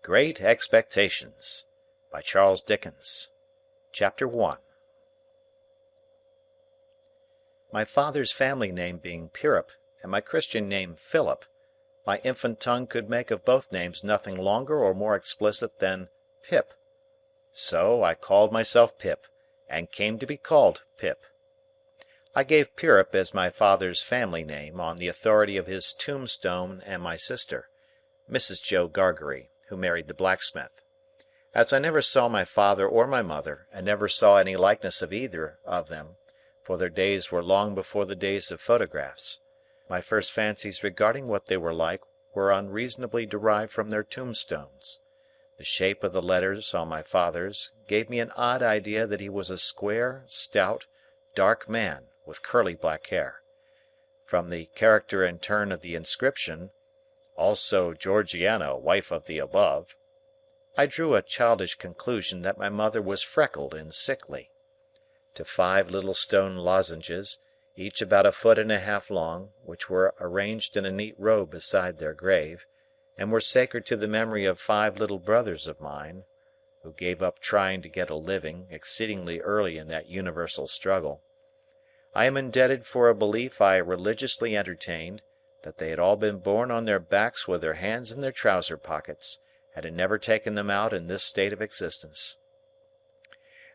Great Expectations by Charles Dickens. Chapter 1. My father's family name being Pirrip, and my Christian name Philip, my infant tongue could make of both names nothing longer or more explicit than Pip. So I called myself Pip, and came to be called Pip. I gave Pirrip as my father's family name on the authority of his tombstone and my sister, Mrs. Joe Gargery, who married the blacksmith. As I never saw my father or my mother, and never saw any likeness of either of them, for their days were long before the days of photographs, my first fancies regarding what they were like were unreasonably derived from their tombstones. The shape of the letters on my father's gave me an odd idea that he was a square, stout, dark man with curly black hair. From the character and turn of the inscription, "Also Georgiana, wife of the above," I drew a childish conclusion that my mother was freckled and sickly. To 5 little stone lozenges, each about 1.5 feet long, which were arranged in a neat row beside their grave, and were sacred to the memory of 5 little brothers of mine, who gave up trying to get a living exceedingly early in that universal struggle, I am indebted for a belief I religiously entertained, that they had all been born on their backs with their hands in their trouser pockets, and had never taken them out in this state of existence.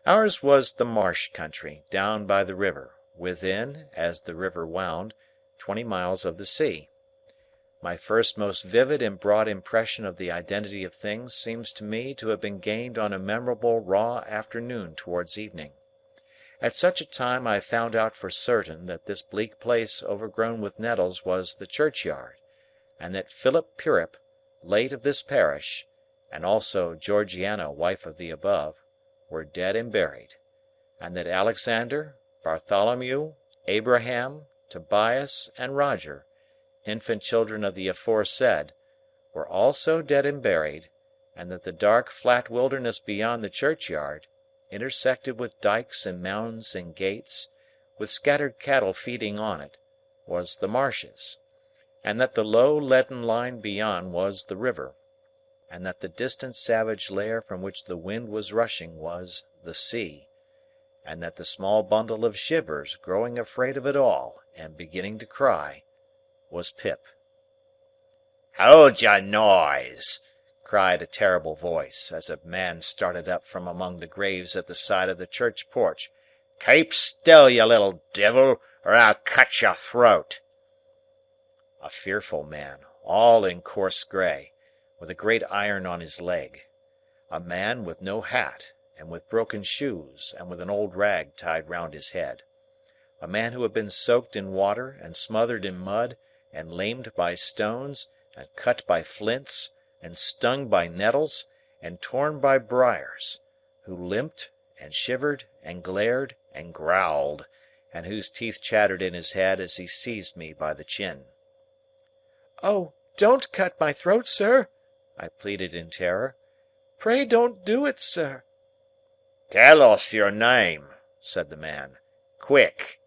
Ours was the marsh country, down by the river, within, as the river wound, 20 miles of the sea. My first most vivid and broad impression of the identity of things seems to me to have been gained on a memorable raw afternoon towards evening. At such a time I found out for certain that this bleak place overgrown with nettles was the churchyard, and that Philip Pirrip, late of this parish, and also Georgiana, wife of the above, were dead and buried, and that Alexander, Bartholomew, Abraham, Tobias, and Roger, infant children of the aforesaid, were also dead and buried, and that the dark flat wilderness beyond the churchyard, intersected with dikes and mounds and gates, with scattered cattle feeding on it, was the marshes, and that the low leaden line beyond was the river, and that the distant savage lair from which the wind was rushing was the sea, and that the small bundle of shivers growing afraid of it all and beginning to cry was Pip. "Hold your noise!" cried a terrible voice, as a man started up from among the graves at the side of the church porch. "Keep still, you little divil, or I'll cut your throat!" A fearful man, all in coarse grey, with a great iron on his leg. A man with no hat, and with broken shoes, and with an old rag tied round his head. A man who had been soaked in water, and smothered in mud, and lamed by stones, and cut by flints, and stung by nettles, and torn by briars, who limped, and shivered, and glared, and growled, and whose teeth chattered in his head as he seized me by the chin. "Oh, don't cut my throat, sir!" I pleaded in terror. "Pray don't do it, sir!" "Tell us your name," said the man. "Quick!"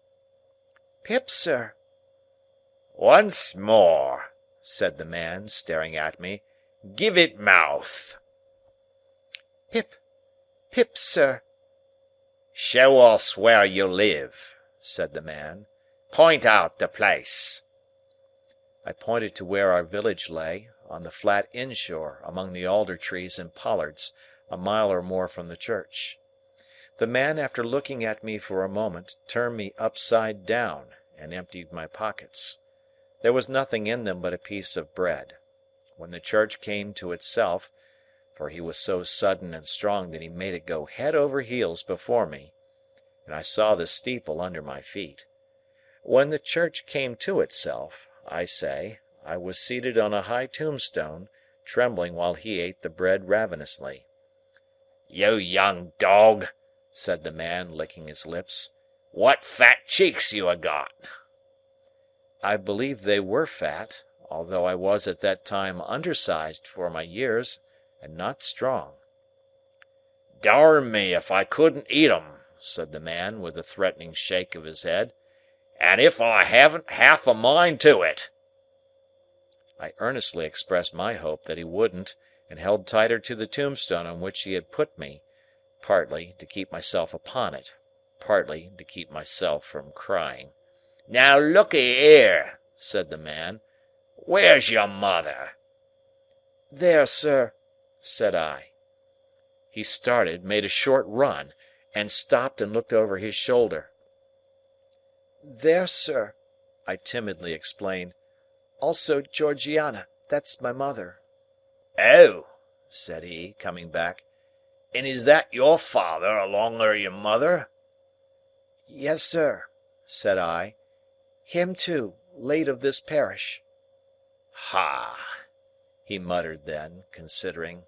"Pip, sir." "Once more," said the man, staring at me. "Give it mouth." "Pip. Pip, sir." "Show us where you live," said the man. "Point out the place." I pointed to where our village lay, on the flat inshore among the alder trees and pollards, a mile or more from the church. The man, after looking at me for a moment, turned me upside down, and emptied my pockets. There was nothing in them but a piece of bread. When the church came to itself, for he was so sudden and strong that he made it go head over heels before me, and I saw the steeple under my feet. When the church came to itself, I say, I was seated on a high tombstone, trembling while he ate the bread ravenously. "You young dog," said the man, licking his lips, "what fat cheeks you ha' got!" I believe they were fat, although I was at that time undersized for my years, and not strong. "Darn me if I couldn't eat 'em," said the man, with a threatening shake of his head, "and if I haven't half a mind to it." I earnestly expressed my hope that he wouldn't, and held tighter to the tombstone on which he had put me, partly to keep myself upon it, partly to keep myself from crying. "Now look'ee here," said the man. "Where's your mother?" "There, sir," said I. He started, made a short run, and stopped and looked over his shoulder. "There, sir," I timidly explained. "Also Georgiana. That's my mother." "Oh!" said he, coming back. "And is that your father along o' your mother?" "Yes, sir," said I. "Him too, late of this parish." "Ha!" he muttered then, considering.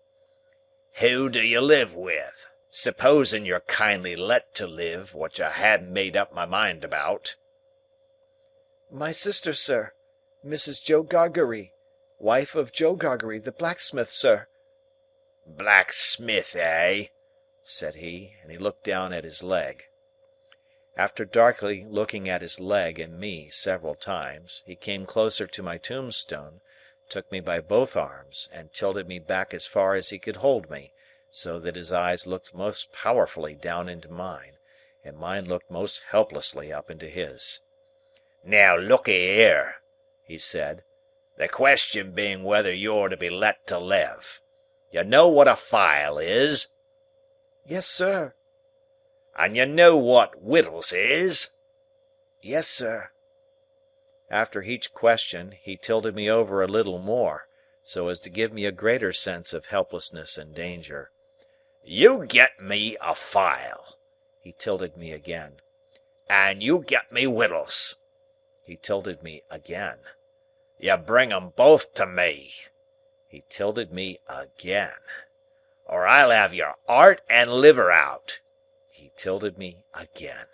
"Who do you live with? Supposing you're kindly let to live, which I hadn't made up my mind about." "My sister, sir. Mrs. Joe Gargery. Wife of Joe Gargery, the blacksmith, sir." "Blacksmith, eh?" said he, and he looked down at his leg. After darkly looking at his leg and me several times, he came closer to my tombstone, took me by both arms, and tilted me back as far as he could hold me, so that his eyes looked most powerfully down into mine, and mine looked most helplessly up into his. "Now look'ee here," he said. "The question being whether you're to be let to live. You know what a file is?" "Yes, sir." "And you know what wittles is?" "Yes, sir." After each question, he tilted me over a little more, so as to give me a greater sense of helplessness and danger. "You get me a file." He tilted me again. "And you get me wittles." He tilted me again. "You bring 'em both to me." He tilted me again. "Or I'll have your 'art and liver out." He tilted me again.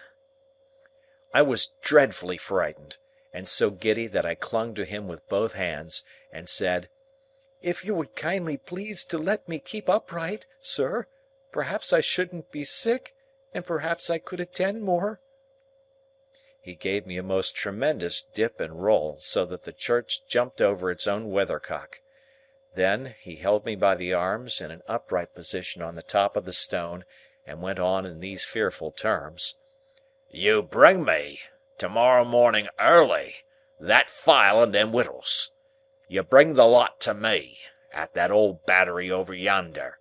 I was dreadfully frightened, and so giddy that I clung to him with both hands, and said, "If you would kindly please to let me keep upright, sir, perhaps I shouldn't be sick, and perhaps I could attend more." He gave me a most tremendous dip and roll, so that the church jumped over its own weathercock. Then, he held me by the arms in an upright position on the top of the stone, and went on in these fearful terms. "You bring me, to-morrow morning early, that file and them wittles. You bring the lot to me, at that old battery over yonder.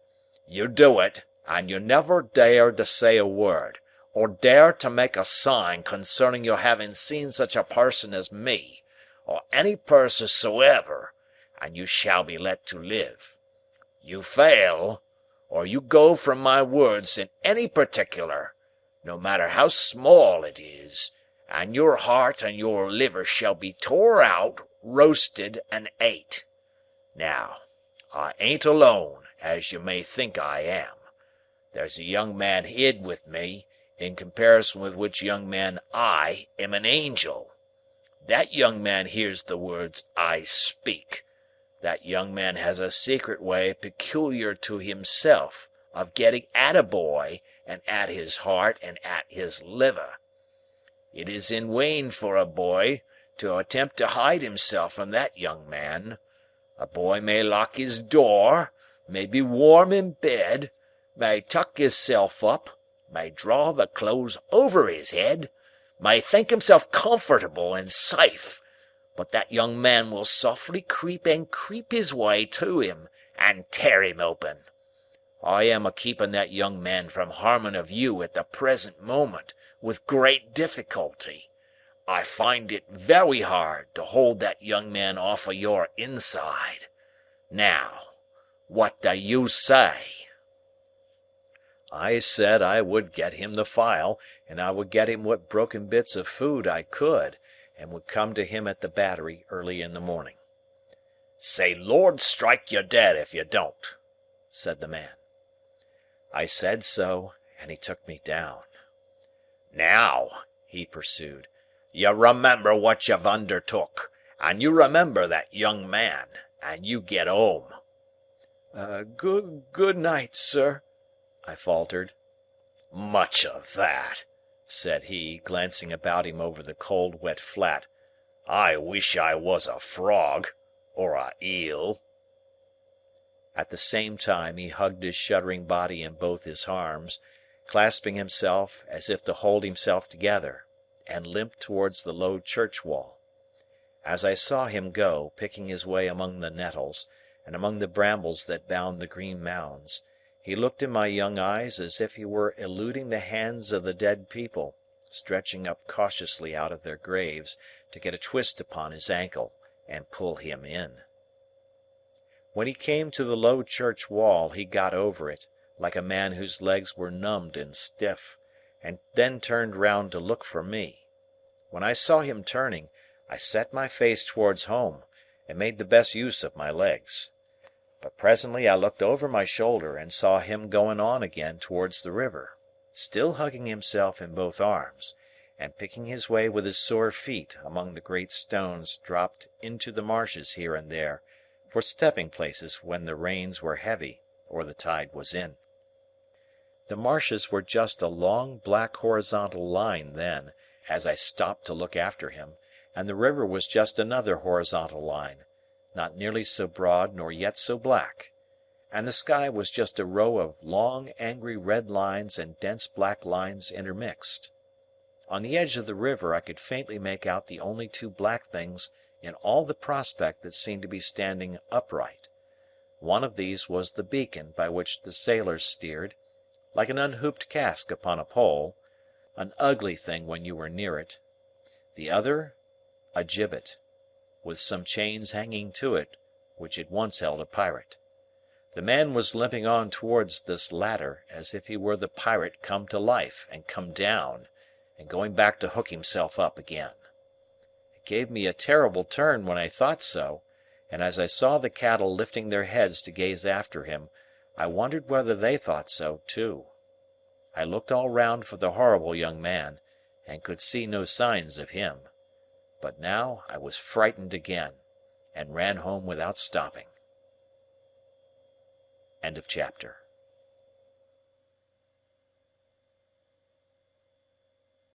You do it, and you never dare to say a word, or dare to make a sign concerning your having seen such a person as me, or any person soever, and you shall be let to live. You fail, or you go from my words in any particular, no matter how small it is, and your heart and your liver shall be tore out, roasted, and ate. Now, I ain't alone, as you may think I am. There's a young man hid with me, in comparison with which young man I am an angel. That young man hears the words I speak. That young man has a secret way peculiar to himself of getting at a boy, and at his heart, and at his liver. It is in vain for a boy to attempt to hide himself from that young man. A boy may lock his door, may be warm in bed, may tuck hisself up, may draw the clothes over his head, may think himself comfortable and safe, but that young man will softly creep his way to him, and tear him open. I am a keeping that young man from harming of you at the present moment, with great difficulty. I find it very hard to hold that young man off of your inside. Now, what do you say?" I said I would get him the file, and I would get him what broken bits of food I could, and would come to him at the battery early in the morning. "Say Lord strike you dead if you don't," said the man. I said so, and he took me down. "Now," he pursued, "you remember what you've undertook, and you remember that young man, and you get home." Good night, sir," I faltered. "Much of that," said he, glancing about him over the cold wet flat. "I wish I was a frog, or a eel." At the same time he hugged his shuddering body in both his arms, clasping himself as if to hold himself together, and limped towards the low church wall. As I saw him go, picking his way among the nettles, and among the brambles that bound the green mounds, he looked in my young eyes as if he were eluding the hands of the dead people, stretching up cautiously out of their graves to get a twist upon his ankle and pull him in. When he came to the low church wall, he got over it, like a man whose legs were numbed and stiff, and then turned round to look for me. When I saw him turning, I set my face towards home, and made the best use of my legs. But presently I looked over my shoulder, and saw him going on again towards the river, still hugging himself in both arms, and picking his way with his sore feet among the great stones dropped into the marshes here and there, for stepping places when the rains were heavy or the tide was in. The marshes were just a long black horizontal line then, as I stopped to look after him, and the river was just another horizontal line, not nearly so broad nor yet so black, and the sky was just a row of long angry red lines and dense black lines intermixed. On the edge of the river I could faintly make out the only two black things in all the prospect that seemed to be standing upright. One of these was the beacon by which the sailors steered, like an unhooped cask upon a pole, an ugly thing when you were near it; the other, a gibbet, with some chains hanging to it which had once held a pirate. The man was limping on towards this latter, as if he were the pirate come to life and come down, and going back to hook himself up again. It gave me a terrible turn when I thought so, and as I saw the cattle lifting their heads to gaze after him, I wondered whether they thought so too. I looked all round for the horrible young man, and could see no signs of him. But now I was frightened again, and ran home without stopping. End of chapter.